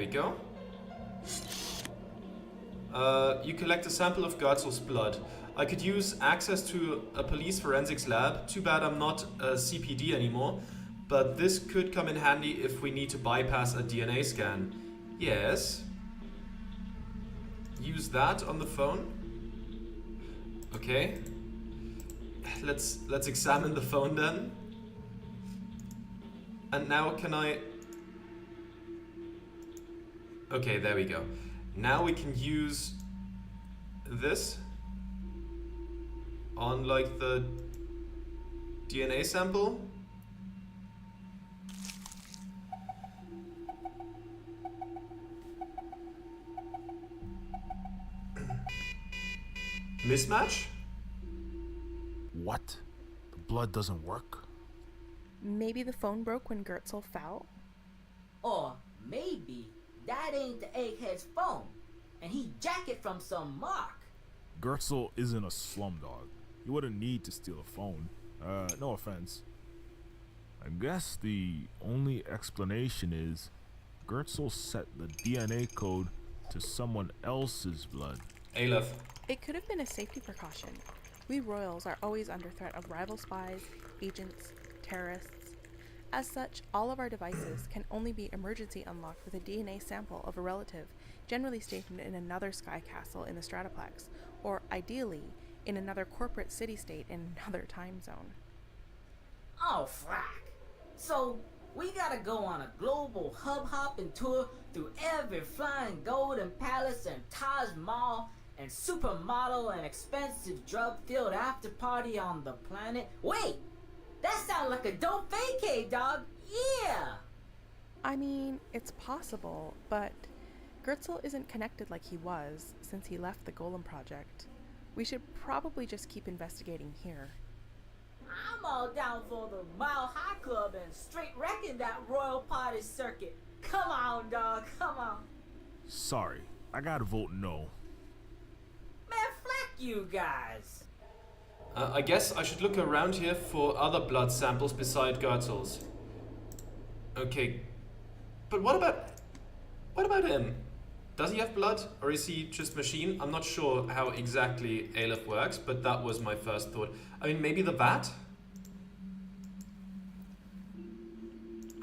go. You collect a sample of Gertzel's blood. I could use access to a police forensics lab. Too bad I'm not a CPD anymore. But this could come in handy if we need to bypass a DNA scan. Yes. Use that on the phone. Okay. Let's examine the phone then. And now can I... Okay, there we go. Now we can use this on like the DNA sample. Mismatch? What? The blood doesn't work? Maybe the phone broke when Gertzel fell? Or maybe that ain't the egghead's phone, and he jacked it from some mark. Gertzel isn't a slumdog. He wouldn't need to steal a phone. No offense. I guess the only explanation is Gertzel set the DNA code to someone else's blood. Aleph. It could have been a safety precaution. We royals are always under threat of rival spies, agents, terrorists. As such, all of our devices can only be emergency unlocked with a DNA sample of a relative, generally stationed in another sky castle in the Stratoplex, or ideally, in another corporate city-state in another time zone. Oh, frack. So, we gotta go on a global hub-hopping tour through every flying golden palace and Taj Mahal and supermodel and expensive drug-filled after-party on the planet. Wait! That sounds like a dope vacay, dog! Yeah! I mean, it's possible, but Gertzel isn't connected like he was since he left the Golem Project. We should probably just keep investigating here. I'm all down for the Mile High Club and straight wrecking that royal party circuit. Come on, dog, come on. Sorry, I gotta vote no. Man, flack you guys. I guess I should look around here for other blood samples beside Gertzel's. Okay, but what about him? Does he have blood, or is he just machine? I'm not sure how exactly Aleph works, but that was my first thought. I mean, maybe the vat?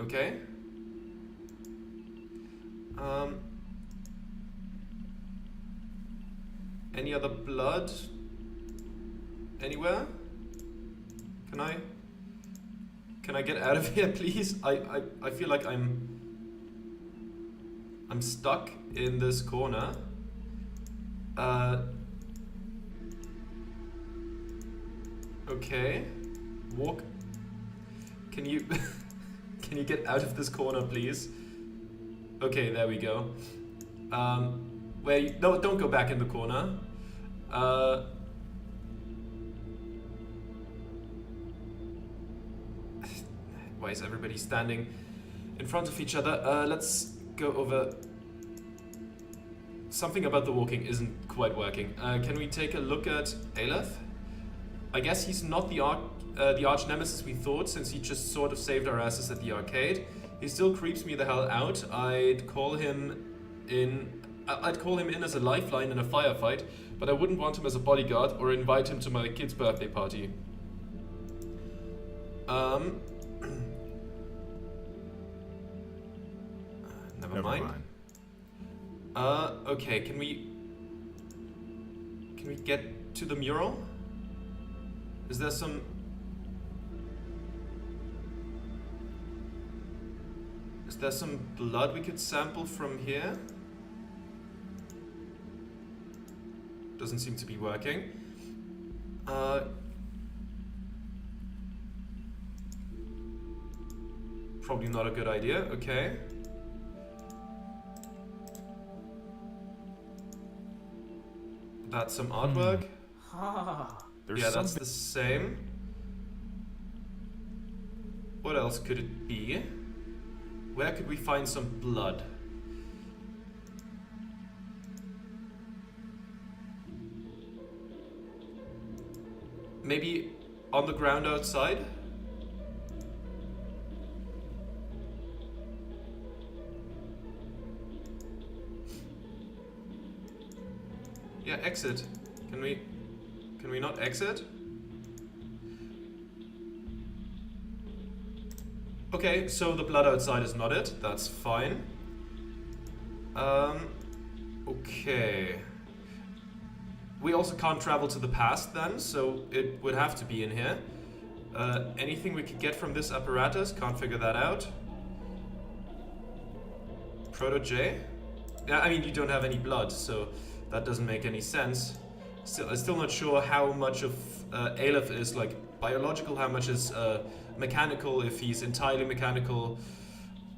Okay. Any other blood? Anywhere? Can I get out of here, please? I feel like I'm stuck in this corner. Okay. Walk. Can you can you get out of this corner, please? Okay, there we go. No, don't go back in the corner. Why is everybody standing in front of each other? Let's go over... Something about the walking isn't quite working. Can we take a look at Aleph? I guess he's not the arch nemesis we thought, since he just sort of saved our asses at the arcade. He still creeps me the hell out. I'd call him in as a lifeline in a firefight, but I wouldn't want him as a bodyguard or invite him to my kid's birthday party. Never mind. Okay, can we get to the mural? Is there some... Is there some blood we could sample from here? Doesn't seem to be working. Probably not a good idea, okay. That's some artwork. Yeah, that's the same. What else could it be? Where could we find some blood? Maybe on the ground outside? Yeah, exit. Can we not exit? Okay, so the blood outside is not it. That's fine. Okay. We also can't travel to the past then, so it would have to be in here. Anything we could get from this apparatus? Can't figure that out. Proto J? Yeah, I mean, you don't have any blood, so that doesn't make any sense. I'm still not sure how much of Aleph is like biological, how much is mechanical, if he's entirely mechanical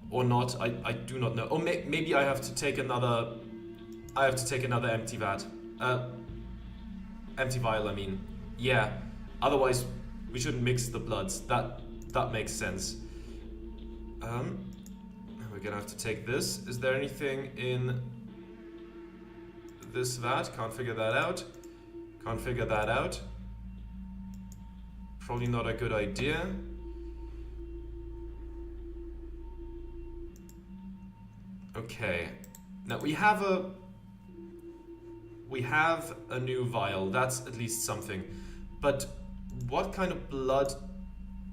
or not. I do not know. Or maybe I have to take another. I have to take another empty vat. Empty vial, I mean. Yeah. Otherwise, we shouldn't mix the bloods. That makes sense. We're gonna have to take this. Is there anything in this vat? Can't figure that out. Can't figure that out. Probably not a good idea. Okay. Now we have a new vial. That's at least something. But what kind of blood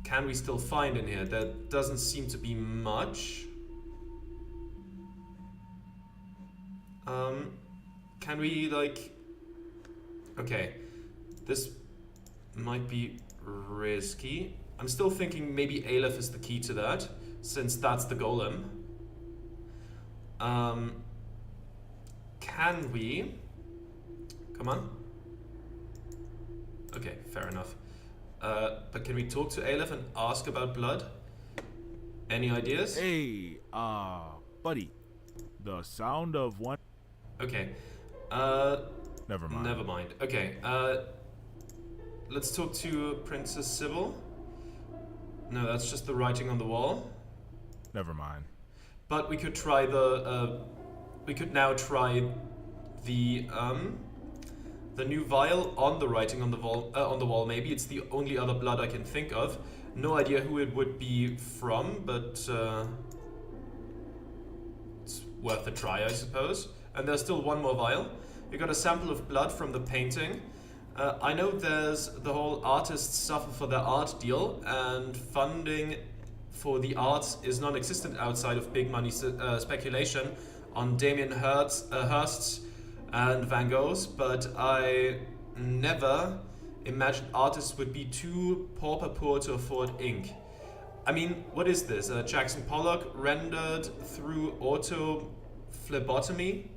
can we still find in here? There doesn't seem to be much. Can we like... Okay, this might be risky. I'm still thinking maybe Aleph is the key to that, since that's the golem. Can we... Come on. Okay, fair enough. But can we talk to Aleph and ask about blood? Any ideas? Hey, buddy. The sound of one... Okay. Never mind. Never mind. Okay, let's talk to Princess Sybil. No, that's just the writing on the wall. Never mind. But we could try the, we could now try the new vial on the writing on the wall, maybe. It's the only other blood I can think of. No idea who it would be from, but it's worth a try, I suppose. And there's still one more vial. We got a sample of blood from the painting. I know there's the whole artists suffer for their art deal, and funding for the arts is non-existent outside of big money speculation on Damien Hirst's and Van Gogh's, but I never imagined artists would be too pauper-poor to afford ink. I mean, what is this? Jackson Pollock rendered through auto phlebotomy?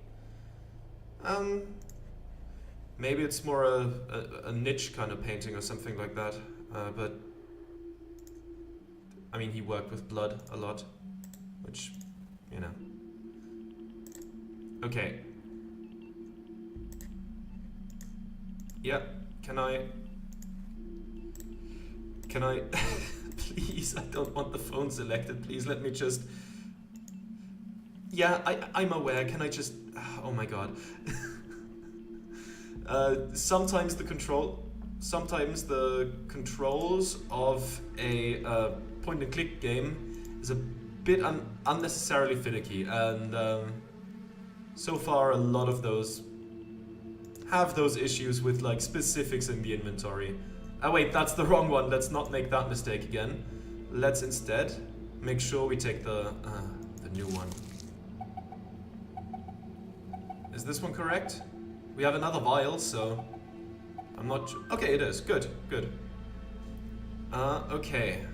Maybe it's more a niche kind of painting or something like that, but I mean, he worked with blood a lot, which, you know. Okay. Yeah, can I please, I don't want the phone selected, please let me just, yeah, I'm aware, can I just, oh my god. Sometimes the controls of a point and click game is a bit unnecessarily finicky, and so far a lot of those have those issues with like specifics in the inventory. Oh wait, that's the wrong one. Let's not make that mistake again. Let's instead make sure we take the new one. Is this one correct? We have another vial, so I'm not sure. Okay, it is. Good, good. Okay.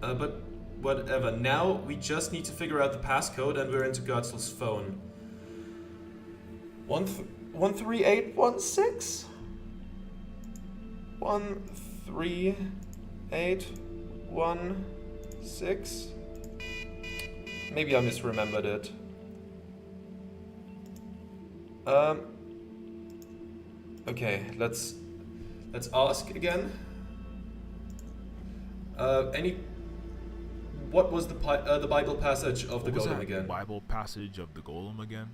But whatever. Now we just need to figure out the passcode, and we're into Gertzel's phone. 13816? 13816? Maybe I misremembered it. Okay, let's ask again. What was the Bible passage of the golem again? Bible passage of the golem again?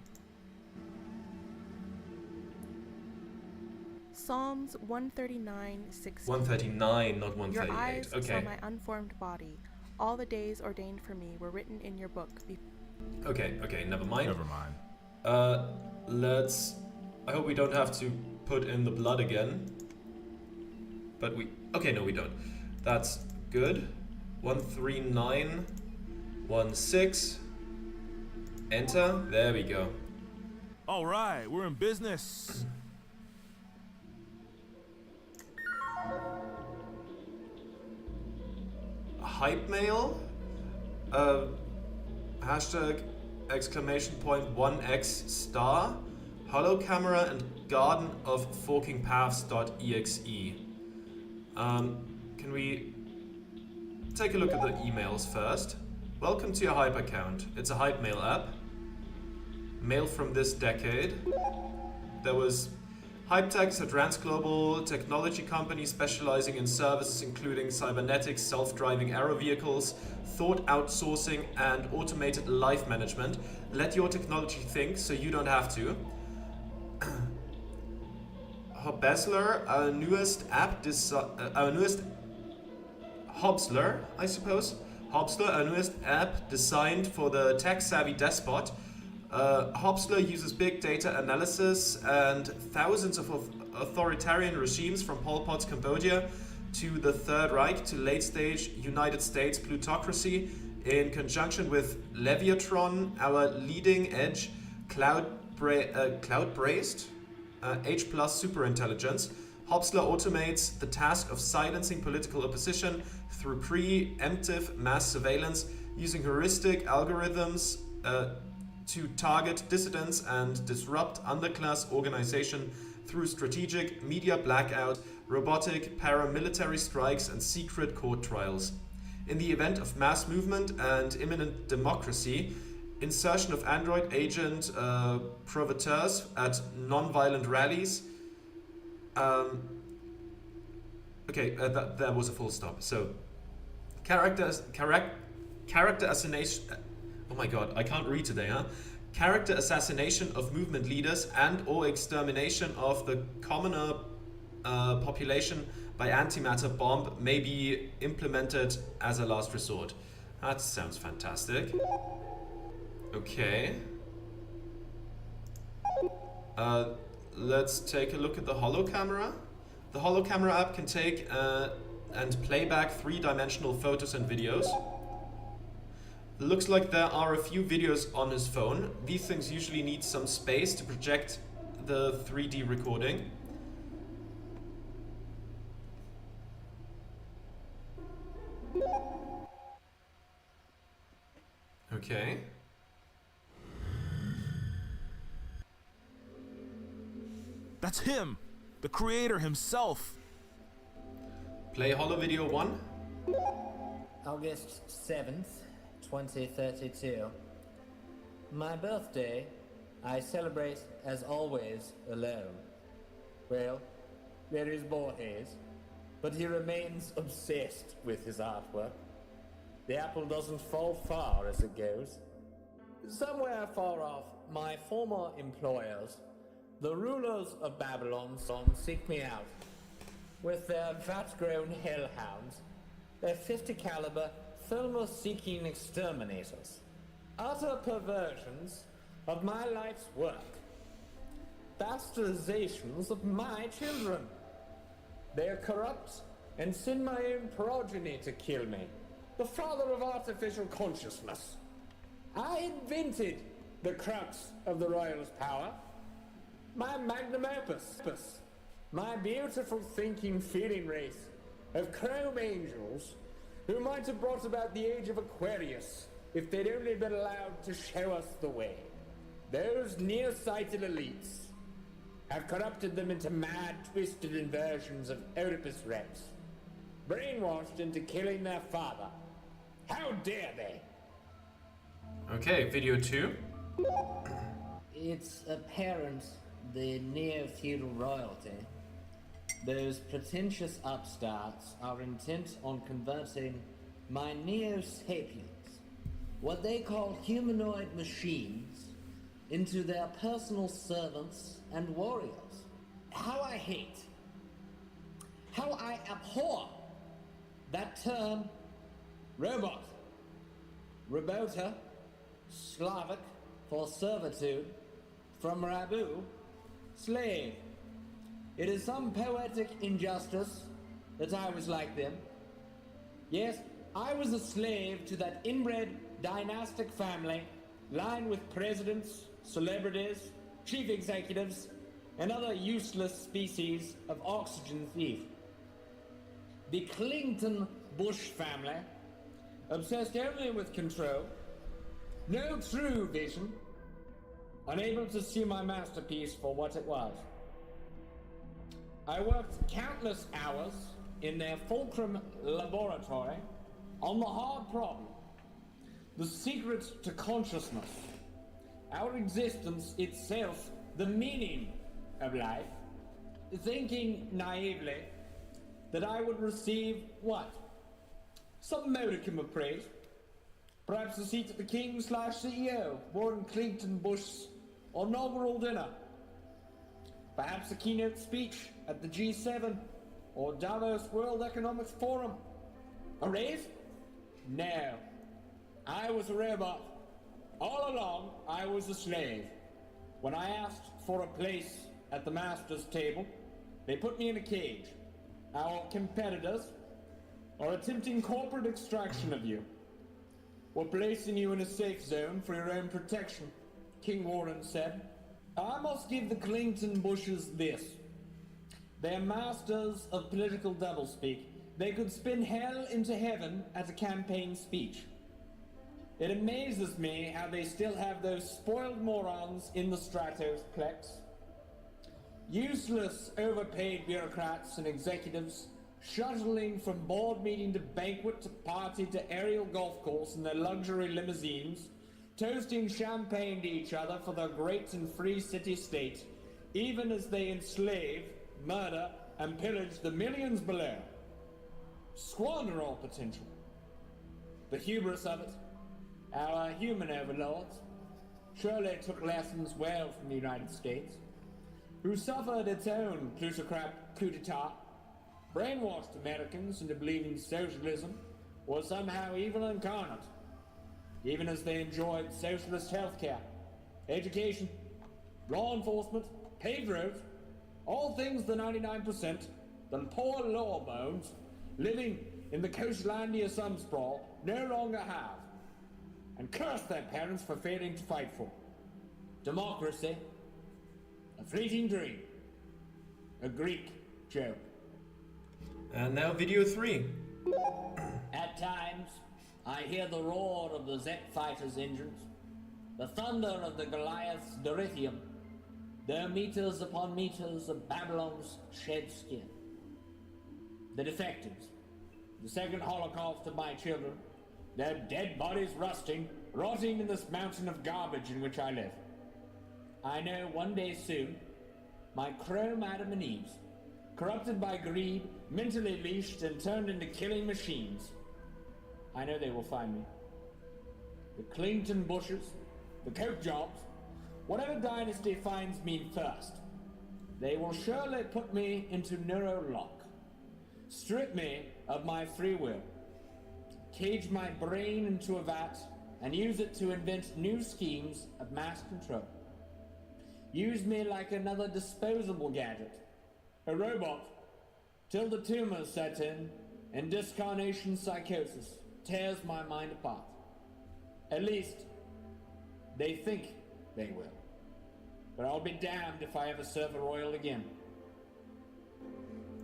Psalms 139:16. 139, not 138. Your eyes Okay. saw my unformed body. All the days ordained for me were written in your book. Okay, never mind. Never mind. Let's... I hope we don't have to put in the blood again. But we... Okay, no, we don't. That's good. 13916. Enter. There we go. All right, we're in business. Hype mail. Hashtag exclamation point 1x star. Hollow camera and garden of forking paths.exe. Can we take a look at the emails first? Welcome to your Hype account. It's a Hype mail app. Mail from this decade. There was Hypetech is a transglobal technology company specializing in services including cybernetics, self-driving aero vehicles, thought outsourcing, and automated life management. Let your technology think so you don't have to. Hobsler, our newest app, Hobsler, I suppose. Hobsler, our newest app designed for the tech-savvy despot. Hobsler uses big data analysis and thousands of authoritarian regimes from Pol Pot's Cambodia to the Third Reich to late-stage United States plutocracy in conjunction with Leviatron, our leading-edge cloud-braced H+ superintelligence. Hobsler automates the task of silencing political opposition through preemptive mass surveillance using heuristic algorithms to target dissidents and disrupt underclass organization through strategic media blackout, robotic paramilitary strikes, and secret court trials. In the event of mass movement and imminent democracy, insertion of Android agent provocateurs at non-violent rallies. That was a full stop. So, character assassination. Oh my god, I can't read today, huh? Character assassination of movement leaders and or extermination of the commoner population by antimatter bomb may be implemented as a last resort. That sounds fantastic. Okay. Let's take a look at the Holo camera. The Holo camera app can take and play back three-dimensional photos and videos. Looks like there are a few videos on his phone. These things usually need some space to project the 3D recording. Okay. That's him! The creator himself! Play Holo video 1. August 7th, 2032. My birthday, I celebrate as always alone. Well, there is Borges, but he remains obsessed with his artwork. The apple doesn't fall far as it goes. Somewhere far off, my former employers, the rulers of Babylon, seek me out. With their vat-grown hellhounds, their 50 caliber thermo-seeking exterminators. Utter perversions of my life's work. Bastardizations of my children. They are corrupt and send my own progeny to kill me. The father of artificial consciousness. I invented the crux of the royal's power. My magnum opus. My beautiful thinking feeling race of chrome angels who might have brought about the age of Aquarius if they'd only been allowed to show us the way. Those nearsighted elites have corrupted them into mad, twisted inversions of Oedipus Rex, brainwashed into killing their father. How dare they? Okay, video 2. It's apparent the Neofeudal royalty, those pretentious upstarts, are intent on converting my Neo-Sapiens, what they call humanoid machines, into their personal servants and warriors. How I hate, how I abhor that term robot. Robota, Slavic for servitude, from Rabu, slave. It is some poetic injustice that I was like them. Yes, I was a slave to that inbred dynastic family lined with presidents, celebrities, chief executives, and other useless species of oxygen thief. The Clinton Bush family, obsessed only with control, no true vision, unable to see my masterpiece for what it was. I worked countless hours in their fulcrum laboratory on the hard problem, the secret to consciousness, our existence itself, the meaning of life, thinking naively that I would receive what? Some modicum of praise. Perhaps a seat at the King/CEO, Warren Clinton Bush's inaugural dinner. Perhaps a keynote speech at the G7 or Davos World Economic Forum. A raise? No. I was a robot. All along, I was a slave. When I asked for a place at the master's table, they put me in a cage. Our competitors are attempting corporate extraction of you. We're placing you in a safe zone for your own protection, King Warren said. I must give the Clinton Bushes this. They're masters of political doublespeak. They could spin hell into heaven at a campaign speech. It amazes me how they still have those spoiled morons in the Stratoplex. Useless, overpaid bureaucrats and executives shuttling from board meeting to banquet to party to aerial golf course in their luxury limousines, toasting champagne to each other for their great and free city-state, even as they enslave, murder, and pillage the millions below. Squander all potential. The hubris of it, our human overlords, surely took lessons well from the United States, who suffered its own plutocrat coup d'etat, brainwashed Americans into believing socialism was somehow evil incarnate, even as they enjoyed socialist healthcare, education, law enforcement, paved roads, all things the 99%, the poor lawbones living in the coastlandia sumsprawl no longer have, and curse their parents for failing to fight for. Democracy, a fleeting dream, a Greek joke. And now video 3. At times, I hear the roar of the Zet fighters' engines, the thunder of the Goliath's Dorithium, their meters upon meters of Babylon's shed skin. The defectives, the second Holocaust of my children, their dead bodies rusting, rotting in this mountain of garbage in which I live. I know one day soon, my chrome Adam and Eves, corrupted by greed, mentally leashed and turned into killing machines. I know they will find me. The Clinton Bushes, the Coke Jobs, whatever dynasty finds me first, they will surely put me into neurolock, strip me of my free will, cage my brain into a vat, and use it to invent new schemes of mass control. Use me like another disposable gadget, a robot, till the tumors set in and discarnation psychosis tears my mind apart. At least, they think they will. But I'll be damned if I ever serve a royal again.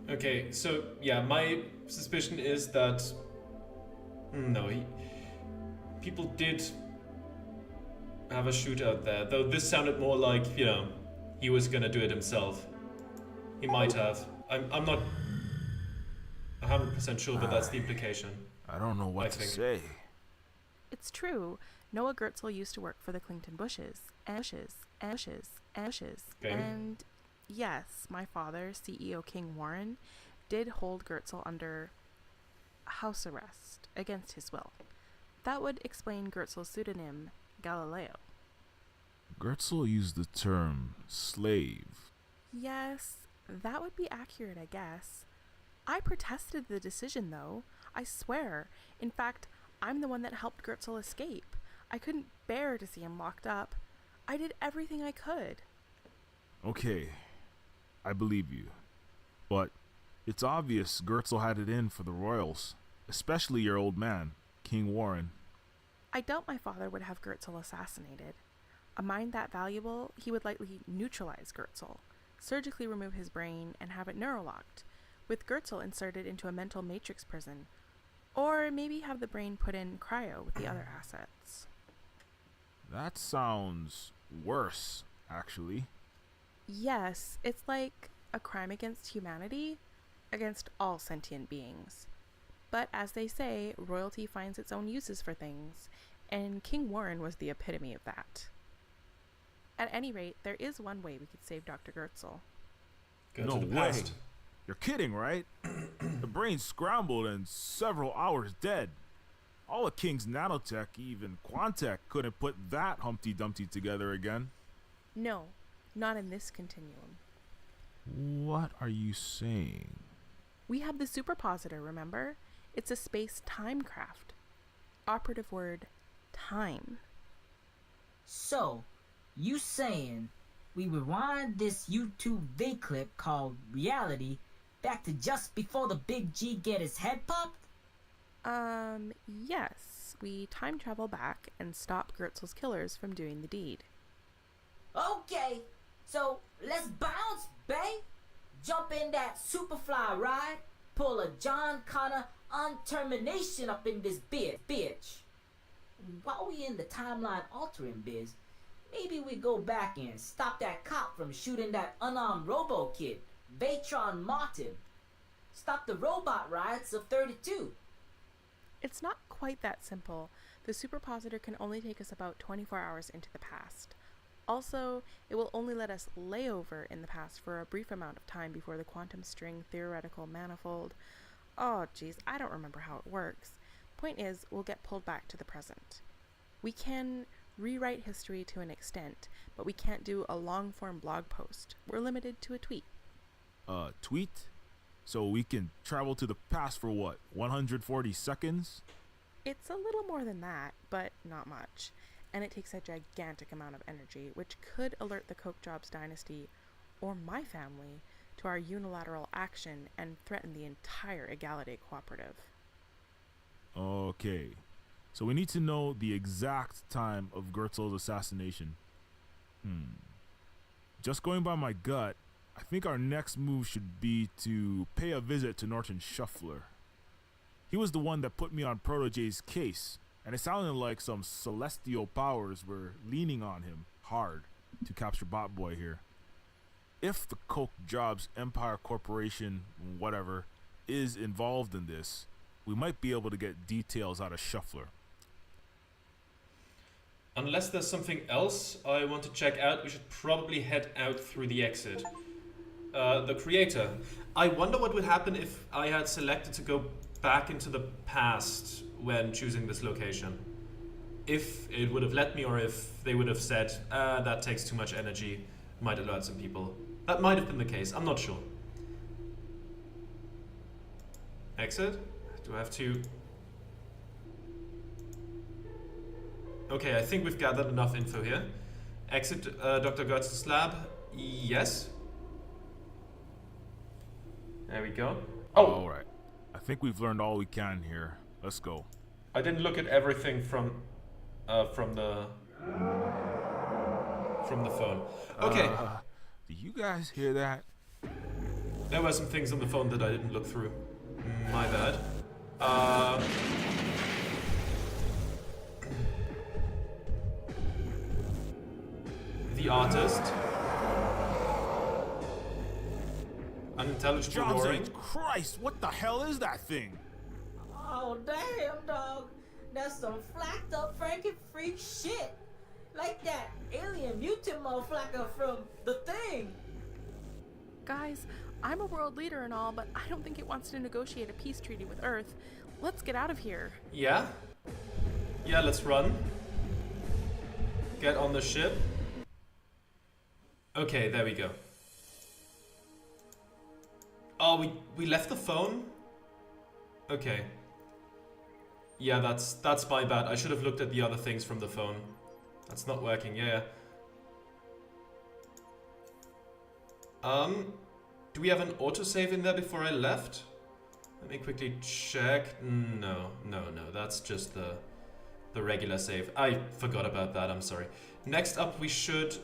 Okay, so yeah, my suspicion is that people did have a shootout there, though this sounded more like, he was gonna do it himself. He might have. I'm not 100% sure, but that's the implication. I don't know what to say. It's true. Noah Gertzel used to work for the Clinton Bushes. Okay. And yes, my father, CEO King Warren, did hold Gertzel under house arrest against his will. That would explain Gertzel's pseudonym, Galileo. Gertzel used the term slave. Yes, that would be accurate, I guess. I protested the decision, though. I swear. In fact, I'm the one that helped Gertzel escape. I couldn't bear to see him locked up. I did everything I could. Okay, I believe you. But it's obvious Gertzel had it in for the royals, especially your old man, King Warren. I doubt my father would have Gertzel assassinated. A mind that valuable, he would likely neutralize Gertzel, surgically remove his brain, and have it neurolocked, with Gertzel inserted into a mental matrix prison, or maybe have the brain put in cryo with the other assets. That sounds worse, actually. Yes, it's like a crime against humanity, against all sentient beings. But as they say, royalty finds its own uses for things, and King Warren was the epitome of that. At any rate, there is one way we could save Dr. Gertzel. Go No to the way. past. You're kidding, right? The brain's scrambled and several hours dead. All of King's nanotech, even Quantech, couldn't put that Humpty Dumpty together again. No, not in this continuum. What are you saying? We have the superpositor, remember? It's a space-time craft. Operative word, time. So, you saying we rewind this YouTube vid clip called Reality back to just before the big G get his head popped? Yes. We time travel back and stop Gertzel's killers from doing the deed. Okay, so let's bounce, bae. Jump in that Superfly ride, pull a John Connor untermination up in this bitch. While we in the timeline altering biz, maybe we go back and stop that cop from shooting that unarmed robo kid, Vatron Martin. Stop the robot riots of 32. It's not quite that simple. The superpositor can only take us about 24 hours into the past. Also, it will only let us lay over in the past for a brief amount of time before the quantum string theoretical manifold. Oh geez, I don't remember how it works. Point is, we'll get pulled back to the present. We can rewrite history to an extent, but we can't do a long-form blog post. We're limited to a tweet. Tweet? So we can travel to the past for what, 140 seconds? It's a little more than that, but not much. And it takes a gigantic amount of energy, which could alert the Coke Jobs dynasty, or my family, to our unilateral action and threaten the entire Egalite Cooperative. Okay. So we need to know the exact time of Gertzel's assassination. Just going by my gut, I think our next move should be to pay a visit to Norton Shuffler. He was the one that put me on Protégé's case, and it sounded like some celestial powers were leaning on him hard to capture Botboy here. If the Coke Jobs Empire Corporation, whatever, is involved in this, we might be able to get details out of Shuffler. Unless there's something else I want to check out, we should probably head out through the exit. The creator. I wonder what would happen if I had selected to go back into the past when choosing this location. If it would have let me, or if they would have said, that takes too much energy, might alert some people. That might have been the case, I'm not sure. Exit? Do I have to... Okay, I think we've gathered enough info here. Exit Dr. Gertz's lab. Yes. There we go. Oh! Alright. I think we've learned all we can here. Let's go. I didn't look at everything from the phone. Okay. Do you guys hear that? There were some things on the phone that I didn't look through. My bad. The artist. Unintelligible roaring. Johnson, Christ, what the hell is that thing? Oh damn, dog. That's some flacked up Frankie freak shit. Like that alien mutant motherfucker from The Thing. Guys, I'm a world leader and all, but I don't think it wants to negotiate a peace treaty with Earth. Let's get out of here. Yeah? Yeah, let's run. Get on the ship. Okay, there we go. Oh, we left the phone? Okay. Yeah, that's my bad. I should have looked at the other things from the phone. That's not working, yeah. Do we have an autosave in there before I left? Let me quickly check. No. That's just the regular save. I forgot about that, I'm sorry. Next up, we should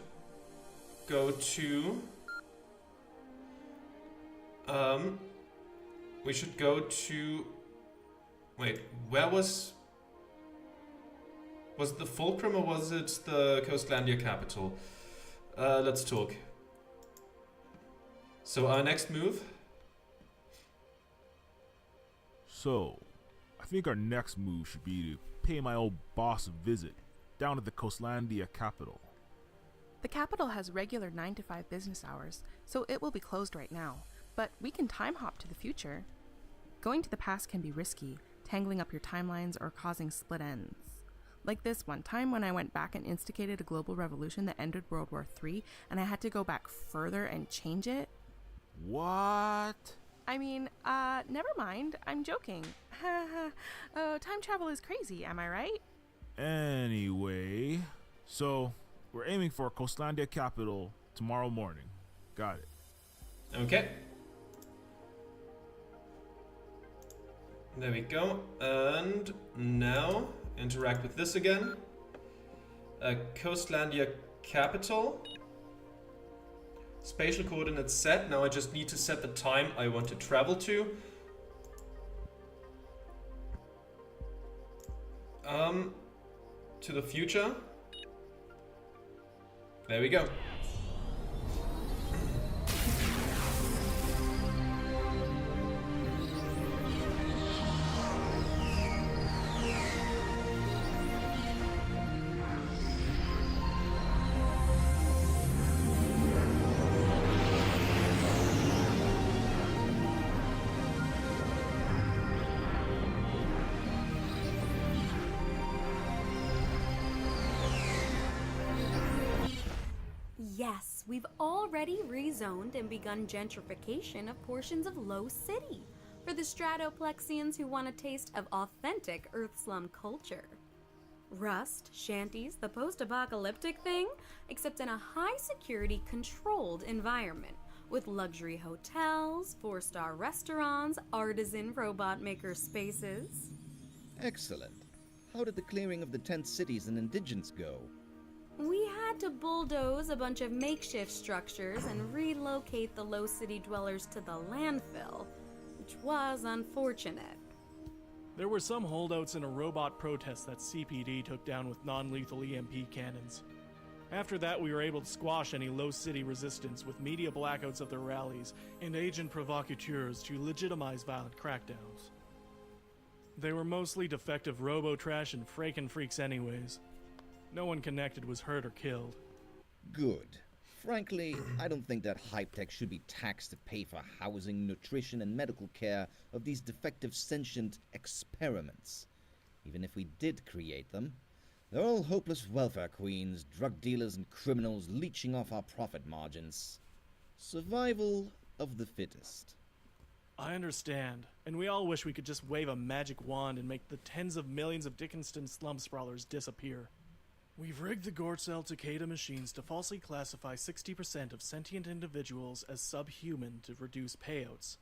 go to... we should go to... Wait, where was... Was it the Fulcrum or was it the Coastlandia capital? Let's talk. So our next move... So, I think our next move should be to pay my old boss a visit down at the Coastlandia capital. The capital has regular 9 to 5 business hours, so it will be closed right now, but we can time hop to the future. Going to the past can be risky, tangling up your timelines or causing split ends. Like this one time when I went back and instigated a global revolution that ended World War III, and I had to go back further and change it. What? I mean, never mind, I'm joking. Time travel is crazy, am I right? Anyway, so we're aiming for Coastlandia capital tomorrow morning. Got it. Okay. There we go. And now interact with this again. Coastlandia capital. Spatial coordinates set. Now I just need to set the time I want to travel to. To the future. There we go. Yes, we've already rezoned and begun gentrification of portions of Low City for the Stratoplexians who want a taste of authentic Earth slum culture. Rust, shanties, the post-apocalyptic thing, except in a high-security, controlled environment with luxury hotels, 4-star restaurants, artisan robot maker spaces. Excellent. How did the clearing of the tent cities and indigents go? We had to bulldoze a bunch of makeshift structures and relocate the Low City dwellers to the landfill, which was unfortunate. There were some holdouts in a robot protest that CPD took down with non-lethal EMP cannons. After that, we were able to squash any Low City resistance with media blackouts of their rallies and agent provocateurs to legitimize violent crackdowns. They were mostly defective robo-trash and frakin' freaks anyways. No one connected was hurt or killed. Good. Frankly, I don't think that hype tech should be taxed to pay for housing, nutrition, and medical care of these defective sentient experiments. Even if we did create them, they're all hopeless welfare queens, drug dealers, and criminals leeching off our profit margins. Survival of the fittest. I understand, and we all wish we could just wave a magic wand and make the tens of millions of Dickinston slum sprawlers disappear. We've rigged the Gortzel Takeda machines to falsely classify 60% of sentient individuals as subhuman to reduce payouts.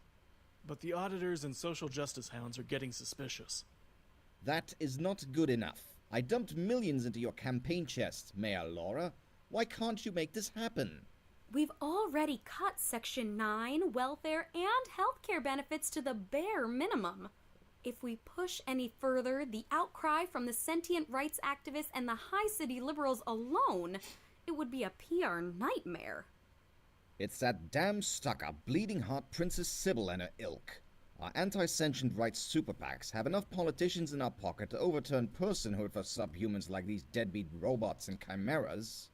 But the auditors and social justice hounds are getting suspicious. That is not good enough. I dumped millions into your campaign chest, Mayor Laura. Why can't you make this happen? We've already cut Section 9 welfare and healthcare benefits to the bare minimum. If we push any further, the outcry from the sentient rights activists and the high city liberals alone, it would be a PR nightmare. It's that damn stuck-up, bleeding-heart Princess Sybil and her ilk. Our anti-sentient rights super PACs have enough politicians in our pocket to overturn personhood for subhumans like these deadbeat robots and chimeras.